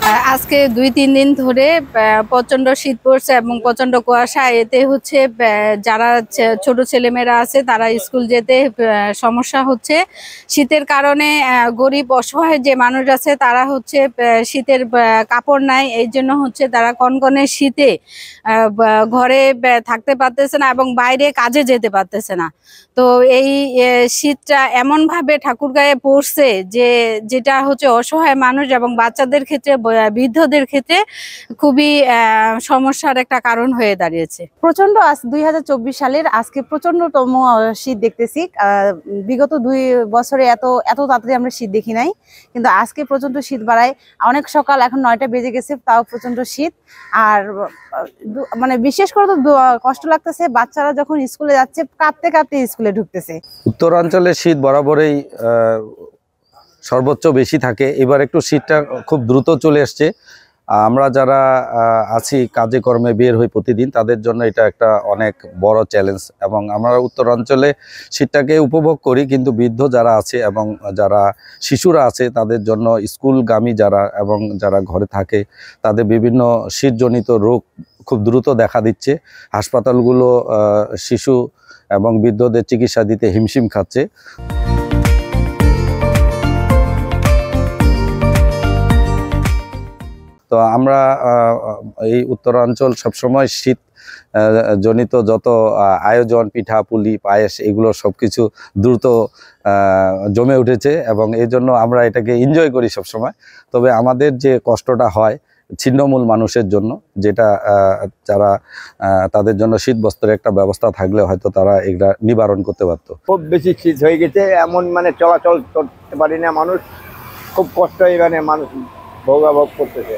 আজকে ২-৩ দিন ধরে প্রচন্ড শীত পড়ছে এবং প্রচন্ড কুয়াশা। এতে হচ্ছে যারা ছোট ছেলেমেয়েরা আছে তারা স্কুল যেতে সমস্যা হচ্ছে। শীতের কারণে গরিব অসহায় যে মানুষ আছে তারা হচ্ছে শীতের কাপড় নাই, এই জন্য হচ্ছে তারা কনকনে শীতে ঘরে থাকতে পারতেছে না এবং বাইরে কাজে যেতে পারতেছে না। তো এই শীতটা এমন ভাবে ঠাকুরগাঁয়ে পড়ছে যেটা হচ্ছে অসহায় মানুষ এবং বাচ্চাদের ক্ষেত্রে, বৃদ্ধদের ক্ষেত্রে খুবই সমস্যার একটা কারণ হয়ে দাঁড়িয়েছে। প্রচন্ড 2024 সালের আজকে প্রচন্ডতম শীত দেখতেছি। বিগত 2 বছরে এত তাড়াতাড়ি আমরা শীত দেখি নাই, কিন্তু আজকে প্রচন্ড শীত বাড়ায়। অনেক সকাল, এখন 9টা বেজে গেছে, তাও প্রচন্ড শীত। আর মানে বিশেষ করে তো কষ্ট লাগতেছে বাচ্চারা যখন স্কুলে যাচ্ছে, কাঁপতে কাঁপতে স্কুলে ঢুকতেছে। উত্তরাঞ্চলে শীত বরাবরই সর্বোচ্চ বেশি থাকে। এবার একটু শীতটা খুব দ্রুত চলে আসছে। আমরা যারা আছি কাজে কর্মে বের হই প্রতিদিন, তাদের জন্য এটা একটা অনেক বড় চ্যালেঞ্জ। এবং আমরা উত্তরাঞ্চলে শীতটাকে উপভোগ করি, কিন্তু বৃদ্ধ যারা আছে এবং যারা শিশুরা আছে তাদের জন্য, স্কুলগামী যারা এবং যারা ঘরে থাকে, তাদের বিভিন্ন শীতজনিত রোগ খুব দ্রুত দেখা দিচ্ছে। হাসপাতালগুলো শিশু এবং বৃদ্ধদের চিকিৎসা দিতে হিমশিম খাচ্ছে। তো আমরা এই উত্তরাঞ্চল সবসময় শীত জনিত যত আয়োজন, পিঠা পুলি পায়েস, এগুলো সবকিছু দ্রুত জমে উঠেছে এবং এই জন্য আমরা এটাকে এনজয় করি সবসময়। তবে আমাদের যে কষ্টটা হয় ছিন্নমূল মানুষের জন্য, যেটা যারা তাদের জন্য শীত বস্ত্রের একটা ব্যবস্থা থাকলে হয়তো তারা এটা নিবারণ করতে পারতো। খুব বেশি শীত হয়ে গেছে, এমন মানে চলাচল করতে পারি না মানুষ, খুব কষ্ট এখানে মানুষ ভোগাভোগ করতেছে।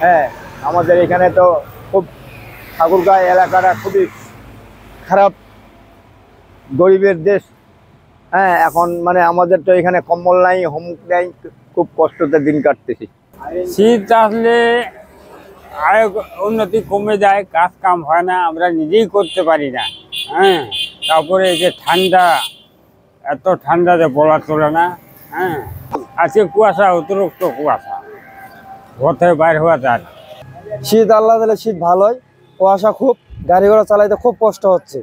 হ্যাঁ, আমাদের এখানে তো খুব ঠাকুরগাঁও এলাকাটা খুবই খারাপ, গরিবের দেশ। হ্যাঁ, এখন মানে আমাদের তো এখানে কম্বল নাই, হোমওয়ার্ক নাই, খুব কষ্টতে দিন কাটতেছি। শীত আসলে আয় উন্নতি কমে যায়, কাজ কাম হয় না, আমরা নিজেই করতে পারি না। হ্যাঁ, তারপরে এই যে ঠান্ডা, এত ঠান্ডাতে বলা চলে না। হ্যাঁ, আজকে কুয়াশা, অতিরিক্ত কুয়াশা, ঘর থেকে বাইর হওয়া যায় না। শীত আল্লাহ দিলে শীত ভালোই, কুয়াশা খুব, গাড়ি ঘোড়া চালাইতে খুব কষ্ট হচ্ছে।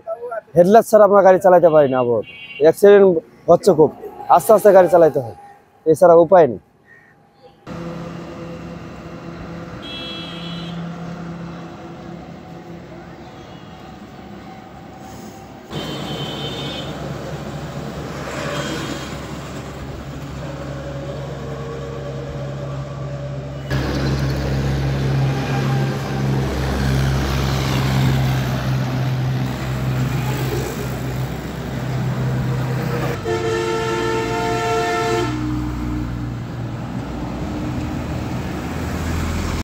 হেডলাইট ছাড়া আমরা গাড়ি চালাইতে পারি না, বহুত অ্যাক্সিডেন্ট হচ্ছে খুব, আস্তে আস্তে গাড়ি চালাইতে হয়, এছাড়া উপায় নেই।